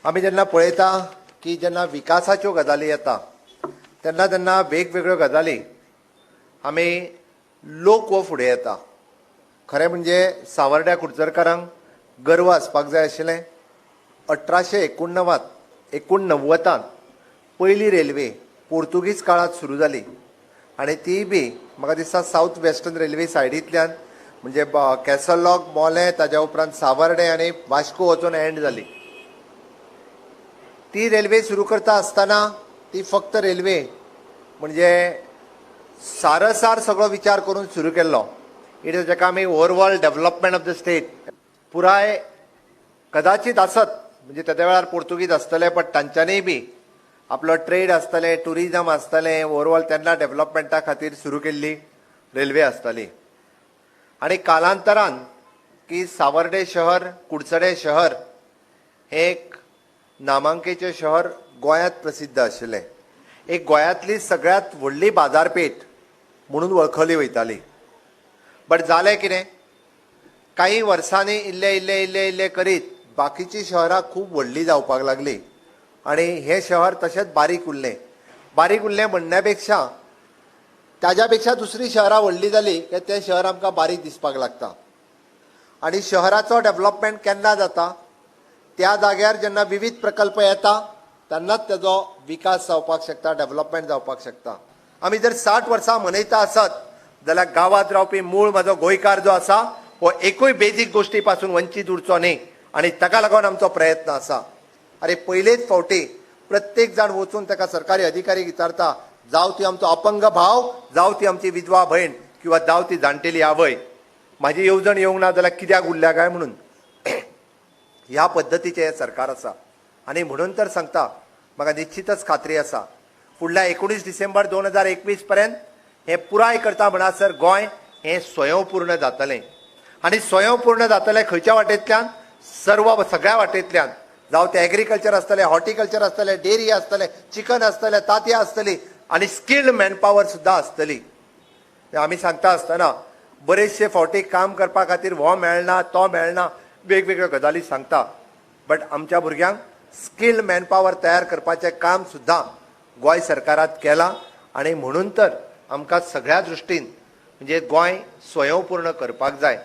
आमी जेन्ना पळयता की जेन्ना विकासाच्यो गजाली येता तेन्ना तेन्ना वेगवेगळ्यो गजाली आमी लोक वो फुडें येता. खरें म्हणजे सावर्ड्या कुडचरकारांक गर्व आसपाक जाय आशिल्लें. 1889 पयली रेल्वे पोर्तुगीज काळात सुरू जाली आनी ती बी म्हाका दिसता साऊथ वेस्टर्न रेल्वे सायडींतल्यान म्हणजे कॅसल लॉक मोलें ताज्या उपरांत सावर्डे आनी वास्को वचून एंड जाली. ती रेल्वे सुरू करता आसतना ती फक्त रेल्वे म्हणजे सारसार सगळो विचार करून सुरू केल्लो. इट इज जेका आमी overall development of the state पुराय कदाचित आसत म्हणजे त्या वेळार पोर्तुगीज आसतले बट तांच्यांनी बी आपलो ट्रेड आसतले टुरिजम आसतलें ओवरऑल तेन्ना डेव्हलपमेंटा खातीर सुरू केल्ली रेल्वे आसतली. आनी कालांतरान की सावर्डे शहर कुडचडे शहर हे एक नामांकेचें शहर गोंयांत प्रसिद्ध आशिल्लें. एक गोंयांतली सगळ्यात व्हडली बाजारपेठ म्हणून वळखली वयताली. बट जालें कितें, काही वर्सांनी इल्ले इल्ले इल्ले इल्ले करीत बाकीची शहरां खूब व्हडली जावपाक लागली आनी हे शहर तशेंच बारीक उरलें. बारीक उरलें म्हणण्या पेक्षा ताज्या पेक्षा दुसरी शहरां व्हडली जाली की तें शहर आमकां बारीक दिसपाक लागता. आनी शहराचो डेव्हलपमेंट केन्ना जाता, त्या जाग्यार जेन्ना विविध प्रकल्प येता तेन्नाच तेजो विकास जावपाक शकता, डेव्हलपमेंट जावपाक शकता. आमी जर 60 वर्सां मनयता आसत जाल्यार गांवांत रावपी मूळ म्हजो गोंयकार जो आसा हो एकूय बेजीक गोश्टी पासून वंचीत उरचो न्ही आनी ताका लागून आमचो प्रयत्न आसा. अरे पयलेच फावटी प्रत्येक जाण वचून ताका सरकारी अधिकारी विचारता, जावं ती आमचो अपंग भाव, जावं ती आमची विधवा भयण किंवा जावं ती जाणटेली आवय, म्हाजी येवजण येवंक ना जाल्यार कित्याक उरल्या काय म्हणून. ह्या पद्दतीचें हें सरकार आसा आनी म्हणून तर सांगता म्हाका निश्चितच खात्री आसा फुडल्या 19 डिसेंबर 2021 पर्यंत हें पुराय करता म्हणसर गोंय हें स्वयंपूर्ण जातलें. आनी स्वयंपूर्ण जातलें खंयच्या वाटेंतल्यान, सगळ्या वाटेंतल्यान, जावं तें एग्रीकल्चर आसतलें, हॉर्टिकल्चर आसतलें, डेरी आसतलें, चिकन आसतलें, तांतयां आसतलीं आनी स्किल्ड मॅनपावर सुद्दां आसतली. आमी सांगता आसतना बरेचशे फावटी काम करपा खातीर हो मेळना तो मेळना वेगवेगळ्यो गजाली सांगता. बट आमच्या भुरग्यांक स्किल्ड मॅनपावर तयार करपाचें काम सुद्दां गोंय सरकारात केलां आनी म्हणून तर आमकां सगळ्या दृश्टीन म्हणजे गोंय स्वयंपूर्ण करपाक जाय.